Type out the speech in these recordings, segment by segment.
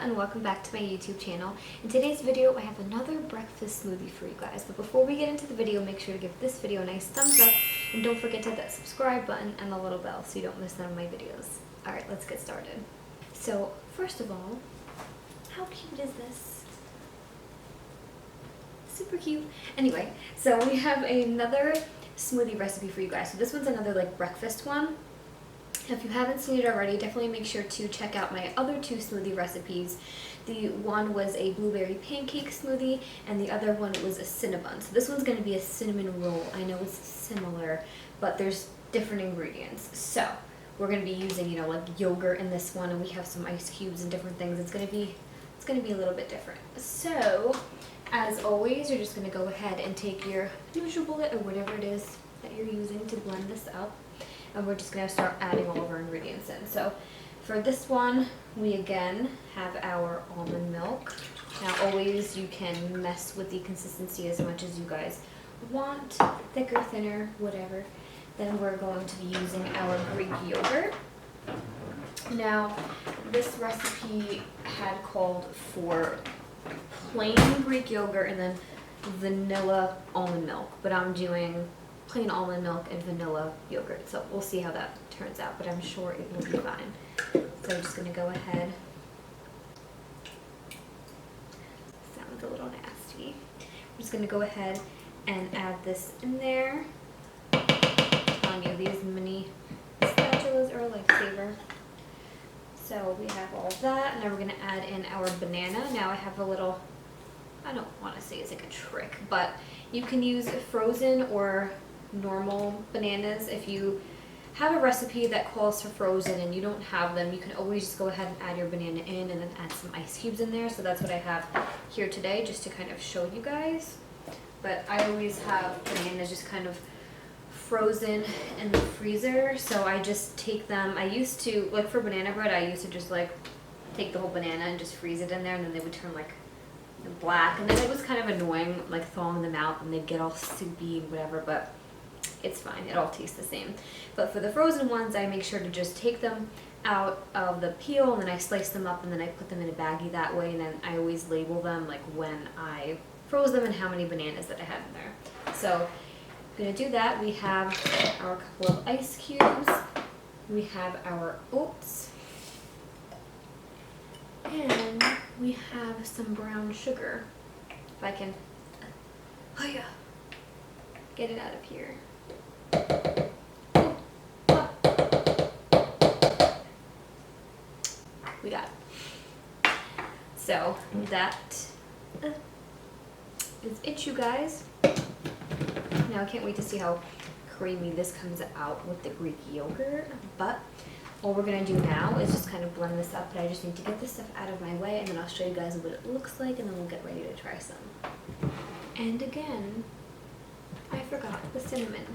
and welcome back to my YouTube channel. In today's video I have another breakfast smoothie for you guys, but before we get into the video, make sure to give this video a nice thumbs up and don't forget to hit that subscribe button and the little bell so you don't miss none of my videos. Alright, let's get started. So first of all, how cute is this? Super cute. Anyway, so we have another smoothie recipe for you guys. So this one's another like breakfast one. If you haven't seen it already, definitely make sure to check out my other two smoothie recipes. The one was a blueberry pancake smoothie and the other one was a Cinnabon. So this one's going to be a cinnamon roll. I know it's similar, but there's different ingredients. So we're going to be using, like yogurt in this one, and we have some ice cubes and different things. It's going to be a little bit different. So as always, you're just going to go ahead and take your NutriBullet or whatever it is that you're using to blend this up. And we're just going to start adding all of our ingredients in. So for this one, we again have our almond milk. Now always you can mess with the consistency as much as you guys want, thicker, thinner, whatever. Then we're going to be using our Greek yogurt. Now this recipe had called for plain Greek yogurt and then vanilla almond milk, but I'm doing plain almond milk and vanilla yogurt, so we'll see how that turns out, but I'm sure it will be fine. So I'm just going to go ahead. Sounds a little nasty. I'm just going to go ahead and add this in there. I'm telling you, these mini spatulas are a lifesaver. So we have all that, and now we're going to add in our banana. Now I have a little, I don't want to say it's like a trick, but you can use frozen or normal bananas. If you have a recipe that calls for frozen and you don't have them, you can always just go ahead and add your banana in and then add some ice cubes in there. So that's what I have here today, just to kind of show you guys. But I always have bananas just kind of frozen in the freezer, so I just take them. I used to, like for banana bread, I used to just like take the whole banana and just freeze it in there, and then they would turn like black, and then it was kind of annoying like thawing them out and they'd get all soupy and whatever, but it's fine, it all tastes the same. But for the frozen ones, I make sure to just take them out of the peel and then I slice them up and then I put them in a baggie that way, and then I always label them like when I froze them and how many bananas that I had in there. So I'm gonna do that. We have our couple of ice cubes, we have our oats, and we have some brown sugar. If I can get it out of here. We got it. So that is it, you guys. Now I can't wait to see how creamy this comes out with the Greek yogurt, but all we're going to do now is just kind of blend this up, but I just need to get this stuff out of my way, and then I'll show you guys what it looks like, and then we'll get ready to try some. And again, I forgot the cinnamon.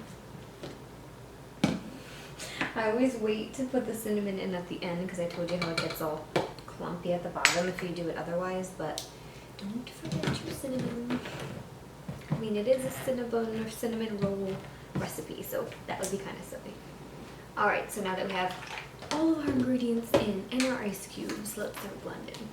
I always wait to put the cinnamon in at the end because I told you how it gets all clumpy at the bottom if you do it otherwise, but don't forget your cinnamon. I mean, it is a Cinnabon or cinnamon roll recipe, so that would be kind of silly. Alright, so now that we have all of our ingredients in and our ice cubes, let's start blending.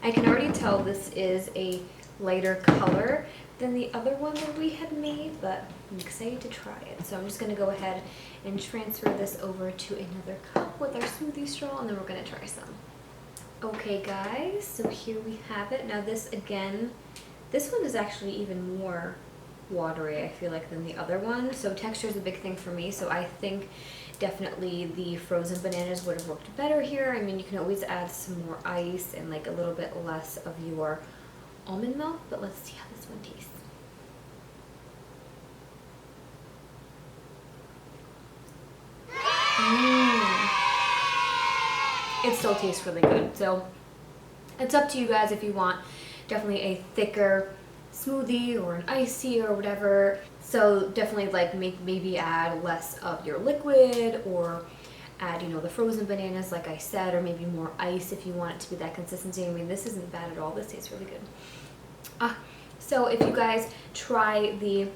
I can already tell this is a lighter color than the other one that we had made, but I'm excited to try it. So I'm just going to go ahead and transfer this over to another cup with our smoothie straw, and then we're going to try some. Okay guys, so here we have it. Now this again, this one is actually even more watery, I feel like, than the other one. So texture is a big thing for me, so I think definitely the frozen bananas would have worked better here. I mean, you can always add some more ice and like a little bit less of your almond milk, but let's see how this one tastes. It still tastes really good. So it's up to you guys if you want definitely a thicker smoothie or an icy or whatever. So definitely like maybe add less of your liquid, or add, the frozen bananas like I said, or maybe more ice if you want it to be that consistency. I mean, this isn't bad at all. This tastes really good. So if you guys try the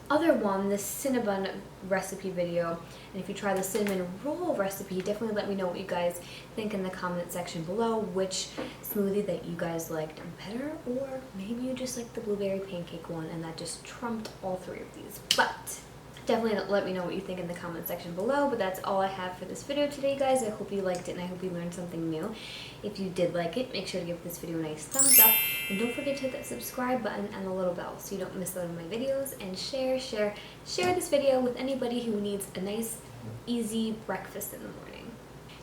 other one, the Cinnabon recipe video, and if you try the cinnamon roll recipe, definitely let me know what you guys think in the comment section below, which smoothie that you guys liked better, or maybe you just like the blueberry pancake one and that just trumped all three of these. But definitely let me know what you think in the comment section below. But that's all I have for this video today, guys. I hope you liked it and I hope you learned something new. If you did like it, make sure to give this video a nice thumbs up. And don't forget to hit that subscribe button and the little bell so you don't miss out on my videos. And share this video with anybody who needs a nice, easy breakfast in the morning.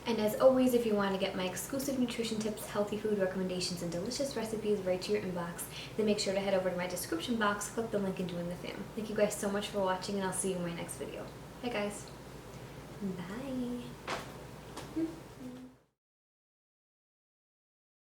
And as always, if you want to get my exclusive nutrition tips, healthy food recommendations, and delicious recipes right to your inbox, then make sure to head over to my description box, click the link, and join the fam. Thank you guys so much for watching, and I'll see you in my next video. Bye, guys. Bye.